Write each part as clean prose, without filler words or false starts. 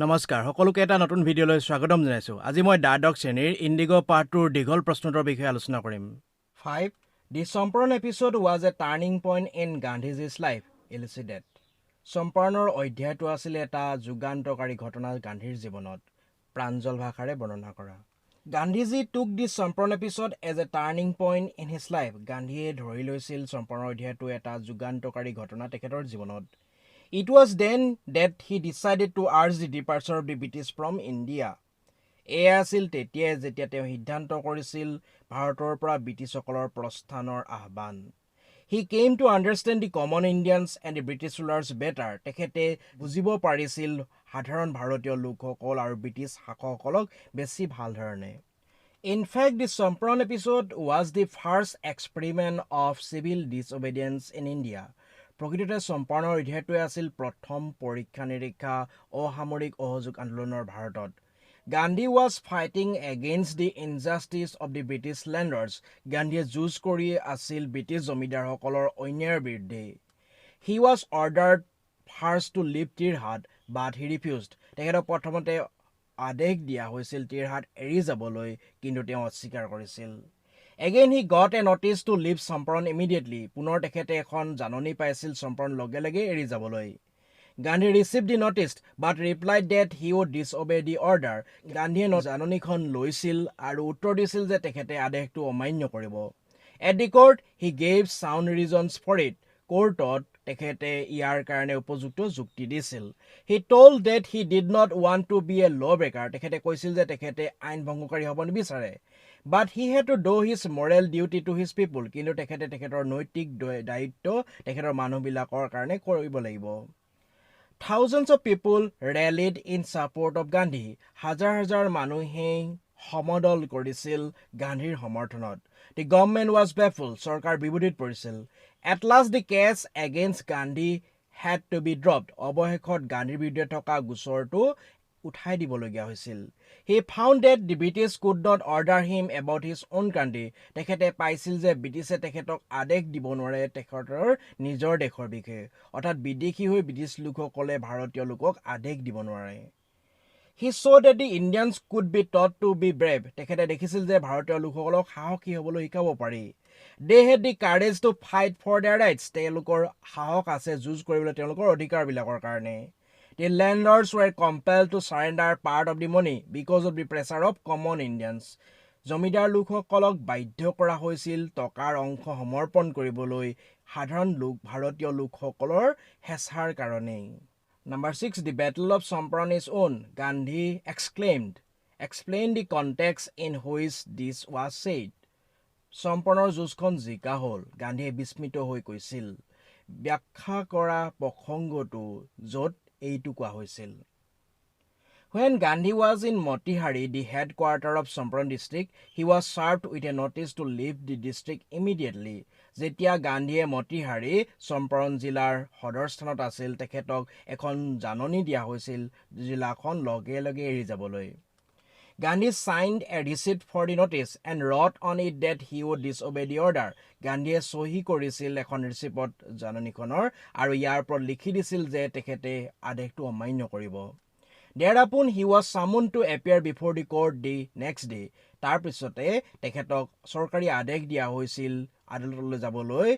নমস্কাৰ সকলোকে এটা নতুন ভিডিঅলৈ স্বাগতম জনাইছো আজি মই দ্বাদশ শ্ৰেণীৰ ইণ্ডিগো পাৰ্ট 2 ৰ দীঘল প্ৰশ্নোত্তৰ বিষয়ে আলোচনা কৰিম 5 The সম্পৰণ episode was a turning point in Gandhi's life elucidate সম্পৰণৰ অধ্যায়টো আছিল এটা যুগান্তকাৰী ঘটনা গান্ধীৰ জীৱনত প্ৰাঞ্জল ভাষাৰে বৰ্ণনা কৰা Gandhiji took this সম্পৰণ episode as a turning point in his life গান্ধীয়ে ধৰি লৈছিল সম্পৰণৰ অধ্যায়টো এটা যুগান্তকাৰী ঘটনা তেখেতৰ জীৱনত It was then that he decided to urge the departure of the British from India. এয়া আছিল তেতিয়াই যেতিয়া তেওঁ সিদ্ধান্ত কৰিছিল ভাৰতৰ পৰা ব্ৰিটিছসকলৰ প্ৰস্থানৰ আহ্বান He came to understand the common Indians and the British rulers better. তেখেতে বুজিব পাৰিছিল সাধাৰণ ভাৰতীয় লোকসকল আৰু ব্ৰিটিছ শাসকসকলক বেছি ভাল ধৰণে In fact, the সম্পৰণ episode was the first experiment of civil disobedience in India. প্ৰকৃততে সম্পৰণৰ অধ্যায়টোৱে আছিল প্ৰথম পৰীক্ষা নিৰীক্ষা অসামৰিক অসহযোগ আন্দোলনৰ ভাৰতত Gandhi was fighting against the injustice of the British landlords. গান্ধীয়ে যুঁজ কৰি আছিল ব্ৰিটিছ জমিদাৰসকলৰ অন্যায়ৰ বিৰুদ্ধে He was ordered first to leave Tirhat, but he refused. তেখেতক প্ৰথমতে আদেশ দিয়া হৈছিল টিৰহাট এৰি যাবলৈ কিন্তু তেওঁ অস্বীকাৰ কৰিছিল Again he got a notice to leave সম্পৰণ immediately. পুনৰ তেখেতে এখন জাননী পাইছিল সম্পৰণ লগে লগে এৰি যাবলৈ Gandhi received the notice but replied that he would disobey the order. গান্ধীয়ে জাননীখন লৈছিল আৰু উত্তৰ দিছিল যে তেখেতে আদেশটো অমান্য কৰিব At the court he gave sound reasons for it. কোৰ্টত তেখেতে ইয়াৰ কাৰণে উপযুক্ত যুক্তি দিছিল He told that he did not want to be a lawbreaker. তেখেতে কৈছিল যে তেখেতে আইন ভংগকাৰী হ'ব নিবিচাৰে But he had to do his moral duty to his people. কিন্তু তেখেতে তেখেতৰ নৈতিক দায়িত্ব তেখেতৰ মানুহবিলাকৰ কাৰণে কৰিব লাগিব Thousands of people rallied in support of Gandhi. হাজাৰ হাজাৰ মানুহে সমদল কৰিছিল গান্ধীৰ সমৰ্থনত The government was baffled. চৰকাৰ বিভূতিত পৰিছিল At last the case against Gandhi had to be dropped. অৱশেষত গান্ধীৰ বিৰুদ্ধে থকা গোচৰটো উঠাই দিবলগীয়া হৈছিল He found that the British could not order him about his own country. তেখেতে পাইছিল যে ব্ৰিটিছে তেখেতক আদেশ দিব নোৱাৰে তেখেতৰ নিজৰ দেশৰ বিষয়ে অৰ্থাৎ বিদেশী হৈ ব্ৰিটিছ লোকসকলে ভাৰতীয় লোকক আদেশ দিব নোৱাৰে He saw that the Indians could be taught to be brave. তেখেতে দেখিছিল যে ভাৰতীয় লোকসকলক সাহসী হ'বলৈ শিকাব পাৰি They had the courage to fight for their rights. তেওঁলোকৰ সাহস আছে যুঁজ কৰিবলৈ তেওঁলোকৰ অধিকাৰবিলাকৰ কাৰণে The landlords were compelled to surrender part of the money because of the pressure of common Indians. Zamindar লোকসকলক বাধ্য কৰা হৈছিল টকাৰ অংশ সমৰ্পণ কৰিবলৈ সাধাৰণ লোক ভাৰতীয় লোকসকলৰ হেঁচাৰ কাৰণে Number 6 The Battle of Champaran is won. Gandhi exclaimed. Explain the context in which this was said. সম্পৰণৰ যুঁজখন জিকা হ'ল গান্ধীয়ে বিস্মিত হৈ কৈছিল ব্যাখ্যা কৰা প্ৰসংগটো য'ত এইটো কোৱা হৈছিল When Gandhi was in Motihari, the headquarters of Champaran district, he was served with a notice to leave the district immediately. যেতিয়া গান্ধীয়ে মতিহাৰী চম্পাৰণ জিলাৰ সদৰস্থানত আছিল তেখেতক এখন জাননী দিয়া হৈছিল জিলাখন লগে লগে এৰি যাবলৈ Gandhi signed a receipt for the notice and wrote on it that he would disobey the order. গান্ধীয়ে সহি কৰিছিল এখন ৰিচিপ্টত জাননীখনৰ আৰু ইয়াৰ ওপৰত লিখি দিছিল যে তেখেতে আদেশটো অমান্য কৰিব Thereupon he was summoned to appear before the court the next day. তাৰ পিছতে তেখেতক চৰকাৰী আদেশ দিয়া হৈছিল আদালতলৈ যাবলৈ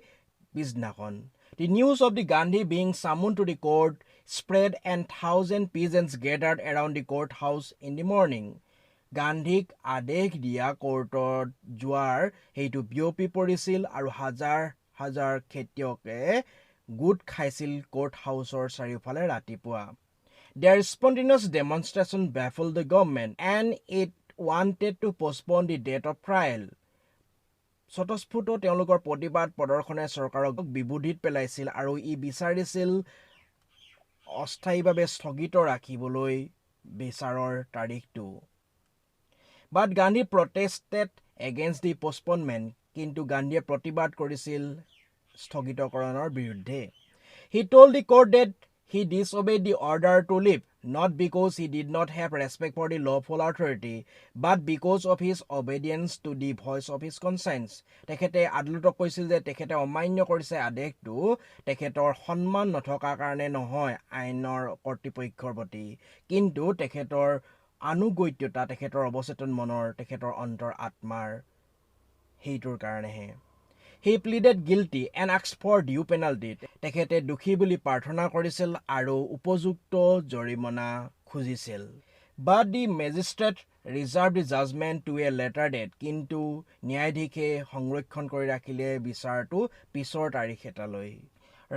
পিছদিনাখন The news of the Gandhi being summoned to the court spread and 1,000 peasants gathered around the courthouse in the morning. গান্ধীক আদেশ দিয়া কোৰ্টত যোৱাৰ সেইটো বিয়পি পৰিছিল আৰু হাজাৰ হাজাৰ খেতিয়কে গোট খাইছিল কোৰ্ট হাউচৰ চাৰিওফালে ৰাতিপুৱা Their spontaneous demonstration baffled the government and it wanted to postpone the date of trial. স্বতঃস্ফূৰ্ত তেওঁলোকৰ প্ৰতিবাদ প্ৰদৰ্শনে চৰকাৰক বিবুধিত পেলাইছিল আৰু ই বিচাৰিছিল অস্থায়ীভাৱে স্থগিত ৰাখিবলৈ বিচাৰৰ তাৰিখটো But Gandhi protested against the postponement. কিন্তু গান্ধীয়ে প্ৰতিবাদ কৰিছিল স্থগিতকৰণৰ বিৰুদ্ধে He told the court that He disobeyed the order to leave, not because he did not have respect for the lawful authority, but because of his obedience to the voice of his conscience. তেখেতে আদালতক কৈছিল যে তেখেতে অমান্য কৰিছে আদেশটো তেখেতৰ সন্মান নথকাৰ কাৰণে নহয় আইনৰ কৰ্তৃপক্ষৰ প্ৰতি, কিন্তু তেখেতৰ আনুগত্যতা তেখেতৰ অৱচেতন মনৰ তেখেতৰ অন্তৰ আত্মাৰ সেইটোৰ কাৰণেহে। He pleaded guilty and asked for due penalty. তেখেতে দোষী বুলি প্ৰাৰ্থনা কৰিছিল আৰু উপযুক্ত জৰিমনা খুজিছিল। But the magistrate reserved the judgment to a later date. কিন্তু ন্যায়াধীশে সংৰক্ষণ কৰি ৰাখিলে বিচাৰটো পিছৰ তাৰিখ এটালৈ।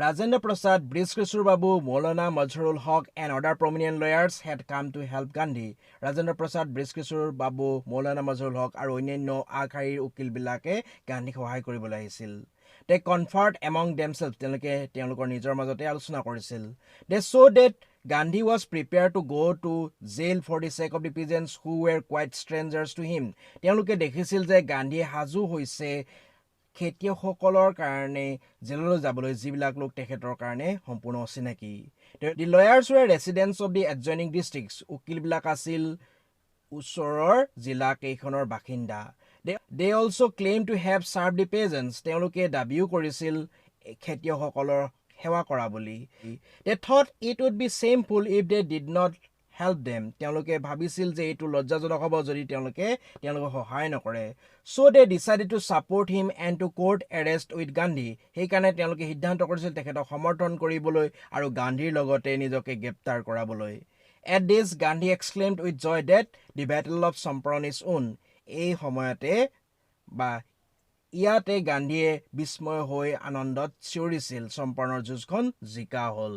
Rajendra Prasad, Brij Kishore Babu, Maulana Mazharul Haq and other prominent lawyers had come to help Gandhi. Rajendra Prasad, Brij Kishore Babu, Maulana Mazharul Haq আৰু অন্যান্য আগশাৰীৰ উকিলবিলাকে গান্ধীক সহায় কৰিবলৈ আহিছিল। They conferred among themselves. তেওঁলোকৰ নিজৰ মাজতে আলোচনা কৰিছিল। They saw that Gandhi was prepared to go to jail for the sake of the peasants who were quite strangers to him. তেওঁলোকে দেখিছিল যে গান্ধীয়ে সাজু হৈছে খেতিয়কসকলৰ কাৰণে জেললৈ যাবলৈ যিবিলাক লোক তেখেতৰ কাৰণে সম্পূৰ্ণ অচিনাকি। The lawyers were residents of the adjoining districts. উকিলবিলাক আছিল ওচৰৰ জিলা কেইখনৰ বাসিন্দা। They also claimed to have served the peasants. তেওঁলোকে দাবীও কৰিছিল খেতিয়কসকলৰ সেৱা কৰা বুলি। They thought it would be shameful if they did not help them. তেওঁলোকে ভাবিছিল যে এইটো লজ্জাজনক হ'ব যদি তেওঁলোকে সহায় নকৰে। So they decided to support him and to court arrest with Gandhi. সেইকাৰণে তেওঁলোকে সিদ্ধান্ত কৰিছিল তেখেতক সমৰ্থন কৰিবলৈ আৰু গান্ধীৰ লগতে নিজকে গ্ৰেপ্তাৰ কৰাবলৈ। At this, Gandhi exclaimed with joy that the battle of Champaran is won. এই সময়তে বা ইয়াতে গান্ধীয়ে বিস্ময় হৈ আনন্দত চিঞৰিছিল চম্পাৰণৰ যুঁজখন জিকা হ'ল।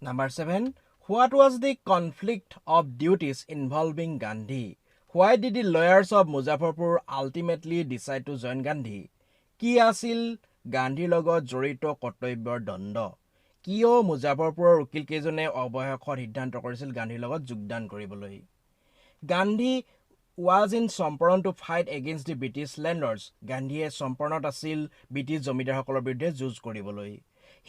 Number 7. What was the conflict of duties involving Gandhi? Why did the lawyers of Muzaffarpur ultimately decide to join Gandhi? কি আছিল গান্ধীৰ লগত জড়িত কৰ্তব্যৰ দ্বন্দ্ব? কিয় মুজাফৰপুৰৰ উকিল কেইজনে অৱশেষত সিদ্ধান্ত কৰিছিল গান্ধীৰ লগত যোগদান কৰিবলৈ? Gandhi was in Champaran to fight against the British landlords. গান্ধীয়ে চম্পাৰণত আছিল ব্ৰিটিছ জমিদাৰসকলৰ বিৰুদ্ধে যুঁজ কৰিবলৈ।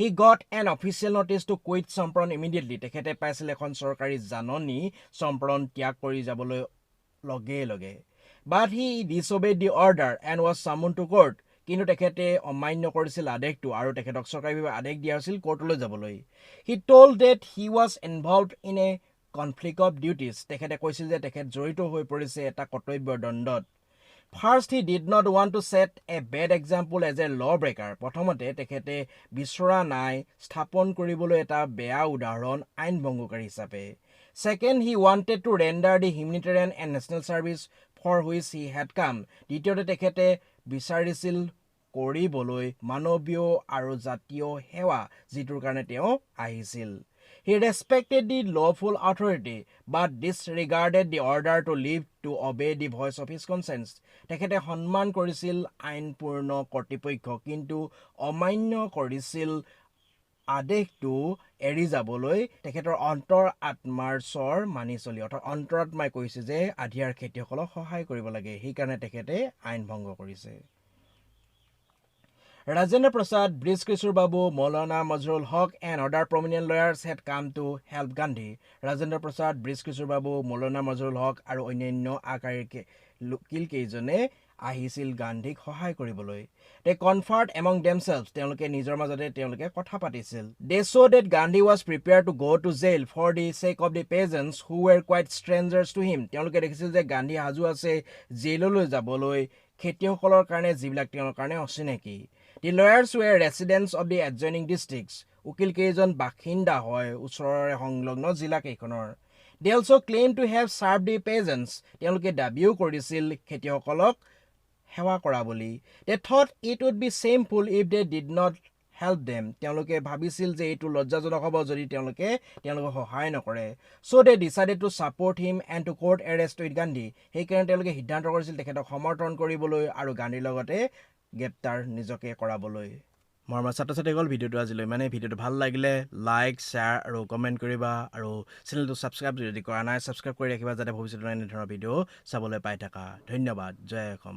He got an official notice to quit Champaran immediately. তেখেতে পাইছিল এখন চৰকাৰী জাননী চম্পাৰণ ত্যাগ কৰি যাবলৈ লগে লগে। But he disobeyed the order and was summoned to court. কিন্তু তেখেতে অমান্য কৰিছিল আদেশটো আৰু তেখেতক চৰকাৰীভাৱে আদেশ দিয়া হৈছিল কোৰ্টলৈ যাবলৈ। He told that he was involved in a conflict of duties. তেখেতে কৈছিল যে তেখেত জড়িত হৈ পৰিছে এটা কৰ্তব্যৰ দ্বন্দ্বত। First, he did not want to set a bad example as a lawbreaker. প্ৰথমতে তেখেতে বিচৰা নাই স্থাপন কৰিবলৈ এটা বেয়া উদাহৰণ আইন ভংগকাৰী হিচাপে। Second, he wanted to render the humanitarian and national service for which he had come. দ্বিতীয়তে তেখেতে বিচাৰিছিল কৰিবলৈ মানৱীয় আৰু জাতীয় সেৱা যিটোৰ কাৰণে তেওঁ আহিছিল। He respected the lawful authority but disregarded the order to live to obey the voice of his conscience. তেখেতে সন্মান কৰিছিল আইনপূৰ্ণ কৰ্তৃপক্ষ কিন্তু অমান্য কৰিছিল আদেশটো এৰি যাবলৈ তেখেতৰ অন্তৰ আত্মাৰ স্বৰ মানি চলি। অৰ্থাৎ অন্তৰাত্মাই কৈছে যে আধিয়াৰ খেতিয়কসকলক সহায় কৰিব লাগে, সেইকাৰণে তেখেতে আইন ভংগ কৰিছে। Rajendra Prasad, Brij Kishore Babu, Maulana Mazharul Haq and other prominent lawyers had come to help Gandhi. Rajendra Prasad, Brij Kishore Babu, Maulana Mazharul Haq আৰু অন্যান্য আগশাৰীৰ উকিল কেইজনে আহিছিল গান্ধীক সহায় কৰিবলৈ। They conferred among themselves. তেওঁলোকে নিজৰ মাজতে কথা পাতিছিল। They saw that Gandhi was prepared to go to jail for the sake of the peasants who were quite strangers to him. তেওঁলোকে দেখিছিল যে গান্ধী সাজু আছে জেললৈ যাবলৈ খেতিয়কসকলৰ কাৰণে যিবিলাক তেওঁৰ কাৰণে অচিনাকি। The lawyers were residents of the adjoining districts. উকিল কেইজন বাসিন্দা হয় ওচৰৰে সংলগ্ন জিলা কেইখনৰ। They also claimed to have served the peasants. তেওঁলোকে দাবীও কৰিছিল খেতিয়কসকলক সেৱা কৰা বুলি। They thought it would be shameful if they did not help them. তেওঁলোকে ভাবিছিল যে এইটো লজ্জাজনক হ'ব যদি তেওঁলোকে সহায় নকৰে। So they decided to support him and to court arrest with Gandhi. সেইকাৰণে তেওঁলোকে সিদ্ধান্ত কৰিছিল তেখেতক সমৰ্থন কৰিবলৈ আৰু গান্ধীৰ লগতে গ্ৰেপ্তাৰ নিজকে কৰাবলৈ। মৰমৰ ছাত্ৰ ছাত্ৰীসকল, ভিডিঅ'টো আজিলৈ মানে ভিডিঅ'টো ভাল লাগিলে লাইক শ্বেয়াৰ আৰু কমেণ্ট কৰিবা আৰু চেনেলটো ছাবস্ক্ৰাইব যদি কৰা নাই ছাবস্ক্ৰাইব কৰি ৰাখিবা যাতে ভৱিষ্যতে এনে ধৰণৰ ভিডিঅ' চাবলৈ পাই থাকা। ধন্যবাদ। জয় অসম।